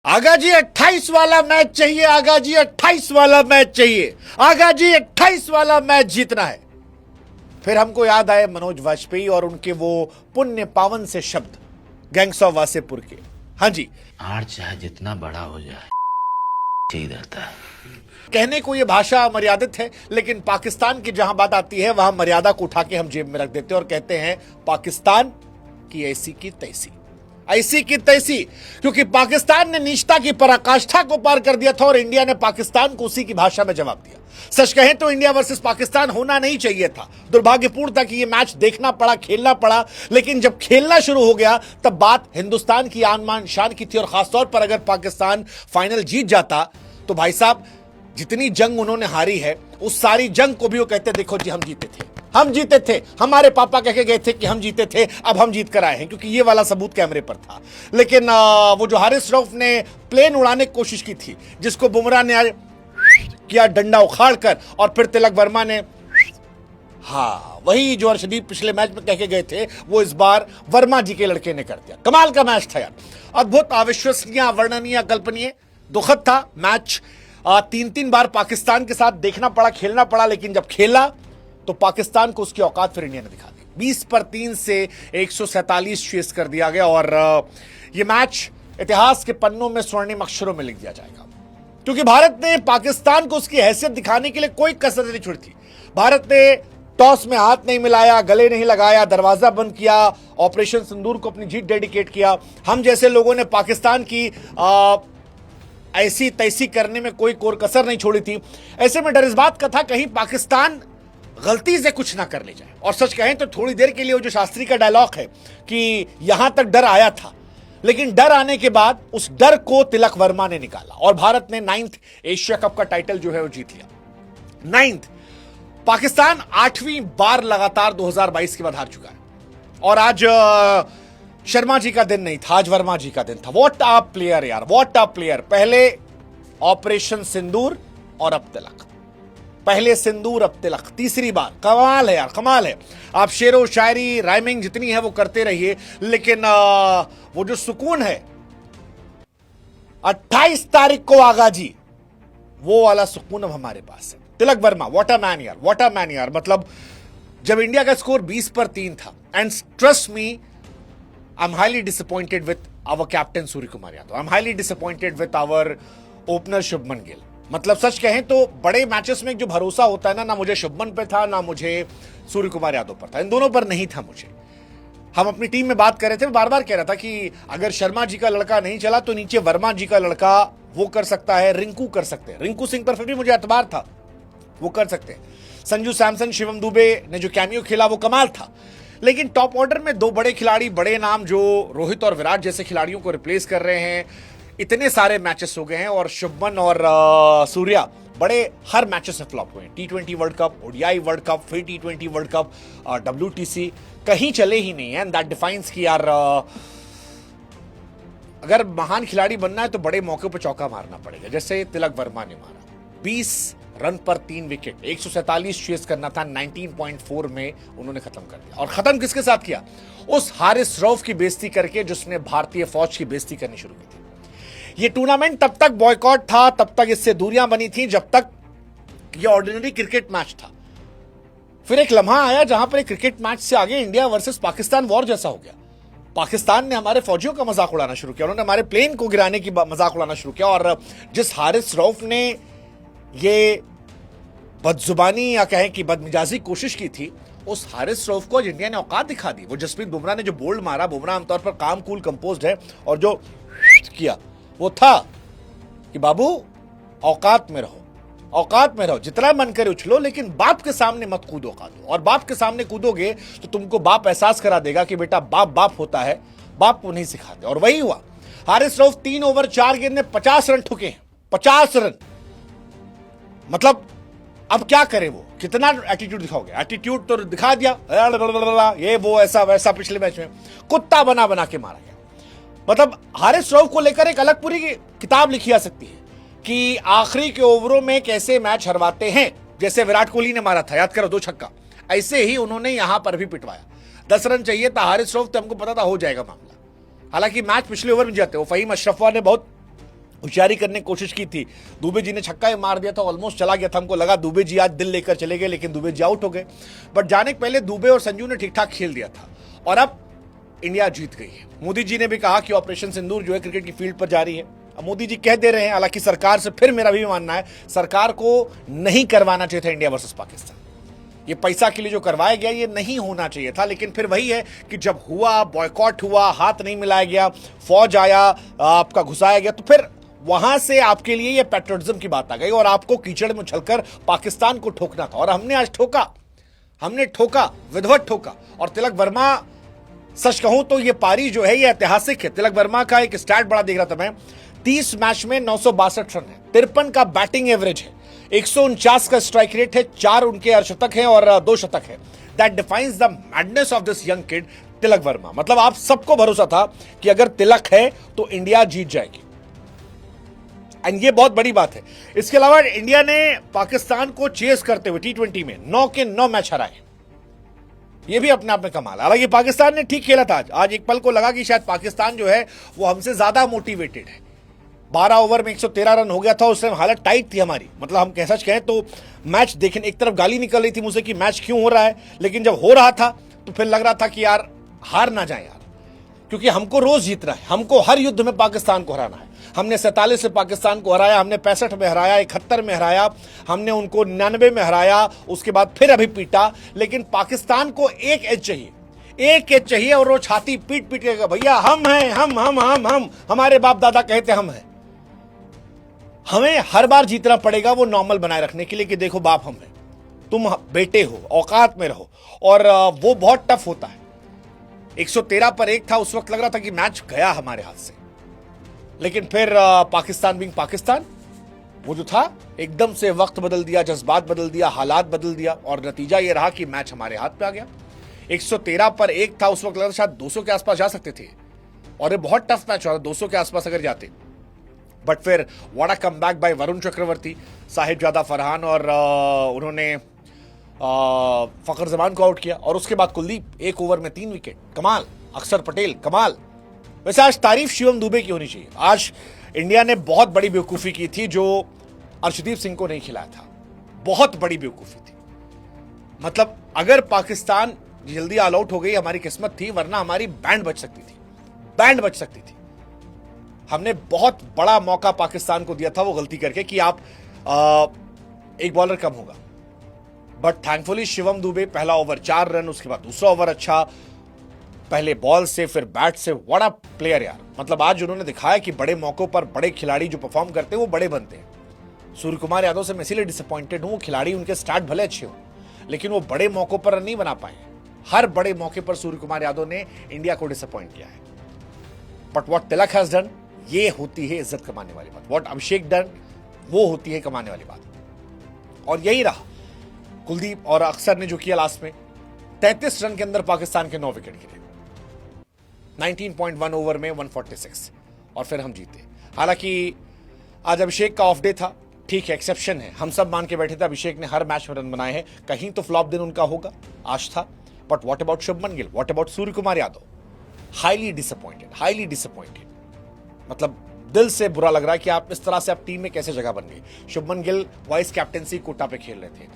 आगा जी 28 वाला मैच चाहिए, आगा जी 28 वाला मैच चाहिए, आगा जी 28 वाला मैच जीतना है। फिर हमको याद आए मनोज वाजपेयी और उनके वो पुण्य पावन से शब्द गैंग्स ऑफ वासेपुर के। हाँ जी, आड़ चाहे जितना बड़ा हो जाए चाहिए रहता है। कहने को ये भाषा मर्यादित है, लेकिन पाकिस्तान की जहां बात आती है वहां मर्यादा को उठा के हम जेब में रख देते हैं और कहते हैं पाकिस्तान की ऐसी की तैसी, ऐसी की तैसी। क्योंकि पाकिस्तान ने नीचता की पराकाष्ठा को पार कर दिया था और इंडिया ने पाकिस्तान को उसी की भाषा में जवाब दिया। सच कहें तो इंडिया वर्सेस पाकिस्तान होना नहीं चाहिए था। दुर्भाग्यपूर्ण था कि यह मैच देखना पड़ा, खेलना पड़ा, लेकिन जब खेलना शुरू हो गया तब बात हिंदुस्तान की आन मान शान की थी। और खासतौर पर अगर पाकिस्तान फाइनल जीत जाता तो भाई साहब जितनी जंग उन्होंने हारी है उस सारी जंग को भी वो कहते देखो जी हम जीते थे, हम जीते थे, हमारे पापा कह के गए थे कि हम जीते थे, अब हम जीत कर आए हैं। क्योंकि ये वाला सबूत कैमरे पर था। लेकिन वो जो हारिस रऊफ ने प्लेन उड़ाने की कोशिश की थी, जिसको बुमराह ने किया डंडा उखाड़ कर, और फिर तिलक वर्मा ने, हाँ वही जो अर्शदीप पिछले मैच में कह के गए थे वो इस बार वर्मा जी के लड़के ने कर दिया। कमाल का मैच था यार, अद्भुत, अविश्वसनीय, अवर्णनीय, अकल्पनीय, दुखद था मैच। 3-3 बार पाकिस्तान के साथ देखना पड़ा, खेलना पड़ा, लेकिन जब खेला तो पाकिस्तान को उसकी औकात फिर इंडिया ने दिखा दी। 20 पर 3 से 147 चेस कर दिया गया और यह मैच इतिहास के पन्नों में स्वर्णिम अक्षरों में लिख दिया जाएगा। क्योंकि भारत ने पाकिस्तान को उसकी हैसियत दिखाने के लिए कोई कसर नहीं छोड़ी थी। भारत ने टॉस में हाथ नहीं मिलाया, गले नहीं लगाया, दरवाजा बंद किया, ऑपरेशन सिंदूर को अपनी जीत डेडिकेट किया। हम जैसे लोगों ने पाकिस्तान की ऐसी तैसी करने में कोई कोर कसर नहीं छोड़ी थी। ऐसे में डर इस बात का था कहीं पाकिस्तान गलती से कुछ ना कर ले जाए। और सच कहें तो थोड़ी देर के लिए वो जो शास्त्री का डायलॉग है कि यहां तक डर आया था, लेकिन डर आने के बाद उस डर को तिलक वर्मा ने निकाला और भारत ने 9th एशिया कप का टाइटल जो है वो जीत लिया। 9th पाकिस्तान 8वीं बार लगातार 2022 के बाद हार चुका है। और आज शर्मा जी का दिन नहीं था, आज वर्मा जी का दिन था। व्हाट अ प्लेयर यार, व्हाट अ प्लेयर। पहले ऑपरेशन सिंदूर और अब तिलक, पहले सिंदूर अब तिलक, तीसरी बार। कमाल है यार, कमाल है। आप शेरो शायरी राइमिंग जितनी है वो करते रहिए, लेकिन वो जो सुकून है 28 तारीख को आगा जी, वो वाला सुकून अब हमारे पास है। Tilak Varma, what a man यार, व्हाट अ मैन यार। मतलब जब इंडिया का स्कोर 20 पर 3 था, and trust me I am highly disappointed with our captain Surya Kumar Yadav, I am highly disappointed with our opener Shubman Gill. मतलब सच कहें तो बड़े मैचेस में जो भरोसा होता है ना मुझे शुभमन पे था, ना मुझे सूर्य कुमार यादव पर था, इन दोनों पर नहीं था मुझे। हम अपनी टीम में बात कर रहे थे, बार बार कह रहा था कि अगर शर्मा जी का लड़का नहीं चला तो नीचे वर्मा जी का लड़का वो कर सकता है, रिंकू कर सकते हैं। रिंकू सिंह पर फिर भी मुझे एतबार था, वो कर सकते हैं। संजू सैमसन, शिवम दुबे ने जो कैमियो खेला वो कमाल था। लेकिन टॉप ऑर्डर में दो बड़े खिलाड़ी, बड़े नाम जो रोहित और विराट जैसे खिलाड़ियों को रिप्लेस कर रहे हैं, इतने सारे मैचेस हो गए हैं और शुभमन और सूर्या बड़े हर मैचेस में फ्लॉप हुए हैं। T20 world cup, ODI world cup, फिर T20 वर्ल्ड कप, WTC, कहीं चले ही नहीं है। एंड दैट डिफाइंस कि यार अगर महान खिलाड़ी बनना है तो बड़े मौके पर चौका मारना पड़ेगा, जैसे तिलक वर्मा ने मारा। 20 रन पर 3 विकेट, 147 चेस करना था, 19.4 में उन्होंने खत्म कर दिया। और खत्म किसके साथ किया? उस हारिस रऊफ की बेइज्जती करके जिसने भारतीय फौज की बेइज्जती करनी शुरू की थी। ये टूर्नामेंट तब तक बॉयकॉट था, तब तक इससे दूरियां बनी थी जब तक ये ऑर्डिनरी क्रिकेट मैच था। फिर एक लम्हा आया जहां पर एक क्रिकेट मैच से आगे इंडिया वर्सेस पाकिस्तान वॉर जैसा हो गया। पाकिस्तान ने हमारे फौजियों का मजाक उड़ाना शुरू किया, उन्होंने हमारे प्लेन को गिराने की मजाक उड़ाना शुरू किया। और जिस हारिस रऊफ ने ये बदजुबानी या कहें कि बदमिजाजी कोशिश की थी, उस हारिस रऊफ को इंडिया ने औकात दिखा दी। वो जसप्रीत बुमराह ने जो बोल्ड मारा, बुमराह आमतौर पर काम कूल कंपोज्ड है, और जो किया वो था कि बाबू औकात में रहो, औकात में रहो, जितना मन करे उछलो, लेकिन बाप के सामने मत कूदो कादो। और बाप के सामने कूदोगे तो तुमको बाप एहसास करा देगा कि बेटा बाप बाप होता है, बाप को नहीं सिखाते। और वही हुआ। हारिस रऊफ 3 ओवर 4 गेंद में 50 रन ठुके हैं, 50 रन। मतलब अब क्या करे, वो कितना एटीट्यूड दिखाओगे? एटीट्यूड तो दिखा दिया, ये वो ऐसा वैसा। पिछले मैच में कुत्ता बना बना के मारा गया। मतलब हारिस रऊफ को लेकर एक अलग पूरी किताब लिखी जा सकती है कि आखिरी के ओवरों में कैसे मैच हरवाते हैं। जैसे विराट कोहली ने मारा था, याद करो, 2 छक्का, ऐसे ही उन्होंने यहां पर भी पिटवाया। 10 रन चाहिए था हारिस रऊफ, तो हमको पता था हो जाएगा मामला। हालांकि मैच पिछले ओवर में जाते, वो फहीम अशरफ ने बहुत होशियारी करने की कोशिश की थी। दुबे जी ने छक्का ही मार दिया था, ऑलमोस्ट चला गया था, हमको लगा दुबे जी आज दिल लेकर चले गए, लेकिन दुबे जी आउट हो गए। बट जाने के पहले दुबे और संजू ने ठीक ठाक खेल दिया था और अब इंडिया जीत गई है। मोदी जी ने भी कहा कि ऑपरेशन सिंदूर जो है क्रिकेट की फील्ड पर जारी है। अब मोदी जी कह दे रहे हैं, हालांकि सरकार से फिर मेरा भी मानना है सरकार को नहीं करवाना चाहिए था इंडिया वर्सेस पाकिस्तान। ये पैसा के लिए जो करवाया गया ये नहीं होना चाहिए था, लेकिन फिर वही है कि जब हुआ, बॉयकॉट हुआ, हाथ नहीं मिलाया गया, फौज आया, आपका घुसाया गया, तो फिर वहां से आपके लिए ये पैट्रियटिज्म की बात आ गई और आपको कीचड़ में उछलकर पाकिस्तान को ठोकना था। और हमने आज ठोका, हमने ठोका, विधिवत ठोका। और तिलक वर्मा, सच कहूं तो ये पारी जो है ये ऐतिहासिक है। तिलक वर्मा का एक स्टैट बड़ा देख रहा था मैं, 30 मैच में 962 रन है, 53 का बैटिंग एवरेज है, 149 का स्ट्राइक रेट है, 4 उनके अर्धशतक हैं और 2 शतक है। That defies the madness of this young kid Tilak Varma. मतलब आप सबको भरोसा था कि अगर तिलक है तो इंडिया जीत जाएगी, एंड ये बहुत बड़ी बात है। इसके अलावा इंडिया ने पाकिस्तान को चेस करते हुए T20 में 9 के 9 मैच हराए, ये भी अपने आप में कमाल। हालांकि पाकिस्तान ने ठीक खेला था आज एक पल को लगा कि शायद पाकिस्तान जो है वो हमसे ज्यादा मोटिवेटेड है। 12 ओवर में 113 रन हो गया था, उस टाइम हालत टाइट थी हमारी। मतलब हम कैसा कहें तो मैच देखने, एक तरफ गाली निकल रही थी मुझसे कि मैच क्यों हो रहा है, लेकिन जब हो रहा था तो फिर लग रहा था कि यार हार ना जाए यार, क्योंकि हमको रोज जीतना है, हमको हर युद्ध में पाकिस्तान को हराना है। हमने 47 से पाकिस्तान को हराया, हमने 65 में हराया, 71 में हराया, हमने उनको 99 में हराया, उसके बाद फिर अभी पीटा। लेकिन पाकिस्तान को एक एज चाहिए, एक एज चाहिए और वो छाती पीट पीट के भैया हम हैं, हम हमारे बाप दादा कहते हम हैं। हमें हर बार जीतना पड़ेगा वो नॉर्मल बनाए रखने के लिए कि देखो बाप हम हैं, तुम बेटे हो, औकात में रहो। और वो बहुत टफ होता है। 113 पर 1 था, उस वक्त लग रहा था कि मैच गया हमारे हाथ से, लेकिन फिर पाकिस्तान बिंग पाकिस्तान, वो जो था एकदम से वक्त बदल दिया, जज्बात बदल दिया, हालात बदल दिया और नतीजा ये रहा कि मैच हमारे हाथ पे आ गया। 113 पर 1 था, उस वक्त लग रहा था शायद 200 के आसपास जा सकते थे और ये बहुत टफ मैच हुआ, 200 के आसपास अगर जाते। बट फिर what a comeback by Varun Chakravarthy, Sahibzada Farhan, और उन्होंने फखर जमान को आउट किया। और उसके बाद कुलदीप 1 ओवर में 3 विकेट, कमाल। अक्षर पटेल कमाल। वैसे आज तारीफ शिवम दुबे की होनी चाहिए। आज इंडिया ने बहुत बड़ी बेवकूफी की थी जो अर्शदीप सिंह को नहीं खिलाया था, बहुत बड़ी बेवकूफी थी। मतलब अगर पाकिस्तान जल्दी ऑल आउट हो गई हमारी किस्मत थी, वरना हमारी बैंड बच सकती थी, बैंड बच सकती थी। हमने बहुत बड़ा मौका पाकिस्तान को दिया था वो गलती करके कि आप एक बॉलर कम होगा। बट थैंकफुली शिवम दुबे पहला ओवर 4 रन, उसके बाद दूसरा ओवर अच्छा, पहले बॉल से फिर बैट से, बड़ा प्लेयर यार। मतलब आज उन्होंने दिखाया कि बड़े मौकों पर बड़े खिलाड़ी जो परफॉर्म करते हैं वो बड़े बनते हैं। सूर्य कुमार यादव से मैं इसीलिए डिसअपॉइंटेड हूं, वो खिलाड़ी उनके स्टार्ट भले अच्छे हो लेकिन वो बड़े मौकों पर नहीं बना पाए। हर बड़े मौके पर सूर्य कुमार यादव ने इंडिया को डिसअपॉइंट किया है। But what Tilak has done, ये होती है इज्जत कमाने वाली बात। व्हाट अभिषेक डन, वो होती है कमाने वाली बात। और यही रहा कुलदीप और अक्षर ने जो किया लास्ट में। 33 रन के अंदर पाकिस्तान के 9 विकेट गिरे, 19.1 ओवर में 146, और फिर हम जीते। हालांकि आज अभिषेक का ऑफ डे था, ठीक है, एक्सेप्शन है। हम सब मान के बैठे थे अभिषेक ने हर मैच में रन बनाए हैं, कहीं तो फ्लॉप दिन उनका होगा, आज था। But what about Shubman Gill, what about Surya Kumar Yadav? Highly disappointed, highly disappointed. मतलब दिल से बुरा लग रहा है कि आप इस तरह से आप टीम में कैसे जगह बन गई। शुभमन गिल वाइस कैप्टेंसी कोटा पे खेल रहे थे,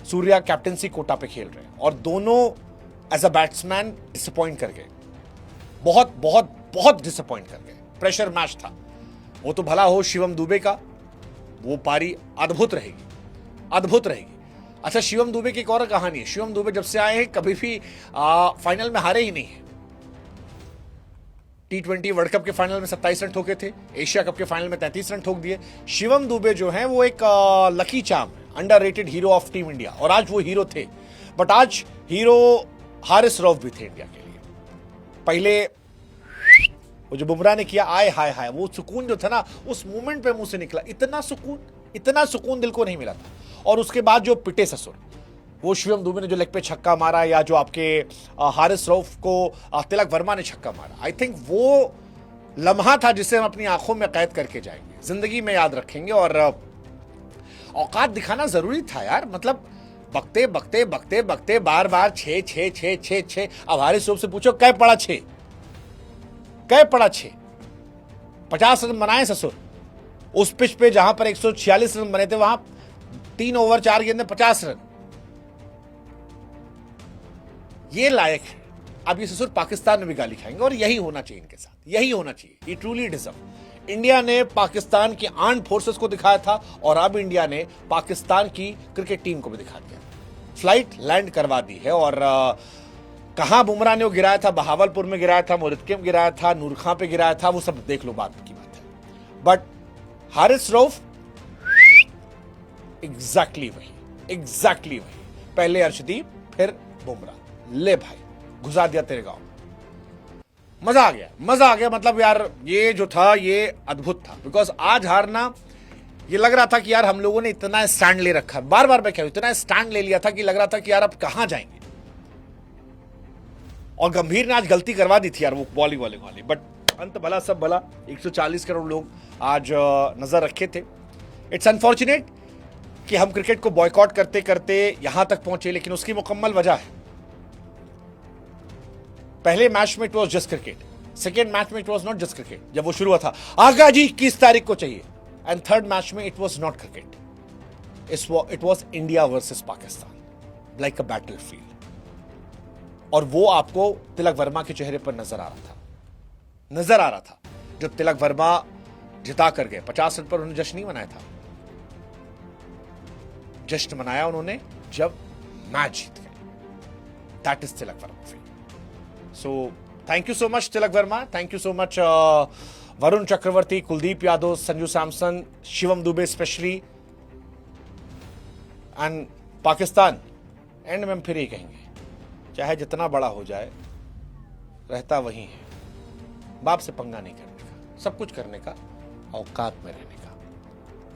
सूर्या कैप्टेंसी कोटा पे खेल रहे हैं, और दोनों एज अ बैट्समैन डिसअपॉइंट कर गए, बहुत बहुत बहुत डिसअपॉइंट कर गए। प्रेशर मैच था। वो तो भला हो शिवम दुबे का, वो पारी अद्भुत रहेगी, अद्भुत रहेगी। अच्छा, शिवम दुबे की एक और कहानी है। शिवम दुबे जब से आए हैं कभी भी फाइनल में हारे ही नहीं है। T20 वर्ल्ड कप के फाइनल में 27 रन ठोके थे, एशिया कप के फाइनल में 33 रन ठोक दिए। शिवम दुबे जो हैं वो एक lucky charm, underrated hero of team India, और आज वो हीरो थे। बट आज हीरो हारिस रऊफ भी थे इंडिया के लिए। पहले वो जो बुमराह ने किया, आए हाय हाय, वो सुकून जो था ना उस मोमेंट पे मुंह से निकला, इतना सुकून दिल को नहीं मिला था। और उसके बाद जो पिटे ससुर, वो शिवम दुबे ने जो लेग पे छक्का मारा, या जो आपके हारिस रऊफ को तिलक वर्मा ने छक्का मारा, आई थिंक वो लम्हा था जिसे हम अपनी आंखों में कैद करके जाएंगे, जिंदगी में याद रखेंगे। और औकात दिखाना जरूरी था यार। मतलब बकते बकते बकते बकते बार बार 6 6 6 6 6। अब हारिस रऊफ से पूछो कै पड़ा 6, कै पड़ा 6? 50 रन बनाए ससुर, उस पिच पे जहां पर 146 रन बने थे वहां 3 ओवर 4 गेंद में 50 रन। ये लायक है। अब ये ससुर पाकिस्तान में भी गाली खाएंगे और यही होना चाहिए इनके साथ, यही होना चाहिए। ये ट्रूली डिजर्व। इंडिया ने पाकिस्तान की आर्म्ड फोर्सेस को दिखाया था और अब इंडिया ने पाकिस्तान की क्रिकेट टीम को भी दिखा दिया। फ्लाइट लैंड करवा दी है और कहां बुमराह ने वो गिराया था, बहावलपुर में गिराया था, मुरित्के में गिराया था, नूर खां पे गिराया था, वो सब देख लो, बाद की बात है। बट हारिस रऊफ एग्जैक्टली वही, पहले अर्शदीप फिर बुमराह, ले भाई घुसा दिया तेरे गांव। मजा आ गया। मतलब यार ये जो था ये अद्भुत था। बिकॉज आज हारना, ये लग रहा था कि यार हम लोगों ने इतना स्टैंड ले रखा है, बार बार मैं कह रहा हूं, इतना स्टैंड ले लिया था कि लग रहा था कि यार अब कहां जाएंगे। और गंभीर ने आज गलती करवा दी थी यार, वो बॉलिंग वाली। बट अंत भला सब भला, 140 करोड़ लोग आज नजर रखे थे। इट्स अनफॉर्चुनेट कि हम क्रिकेट को बॉयकॉट करते करते यहां तक पहुंचे, लेकिन उसकी मुकम्मल वजह है। पहले मैच में it was just cricket, second match में it was not just cricket. जब वो शुरू हुआ था आगा जी 21 तारीख को चाहिए, एंड थर्ड मैच में it was not cricket, it was India versus Pakistan, like a battle field. और वो आपको तिलक वर्मा के चेहरे पर नजर आ रहा था जब तिलक वर्मा जिता कर गए। 50 रन पर उन्होंने जश्न नहीं मनाया था, जश्न मनाया उन्होंने जब मैच जीत गए। That is Tilak Varma field. So thank you so much Tilak Varma, thank you so much Varun Chakravarthy, Kuldeep Yadav, Sanju Samson, Shivam Dube specially, and Pakistan. End में हम फिर ही कहेंगे, चाहे जितना बड़ा हो जाए रहता वही है, बाप से पंगा नहीं करने का, सब कुछ करने का, औकात में रहने का,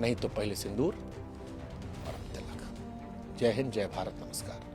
नहीं तो पहले सिंदूर और अब तिलक। जय हिंद, जय भारत, नमस्कार।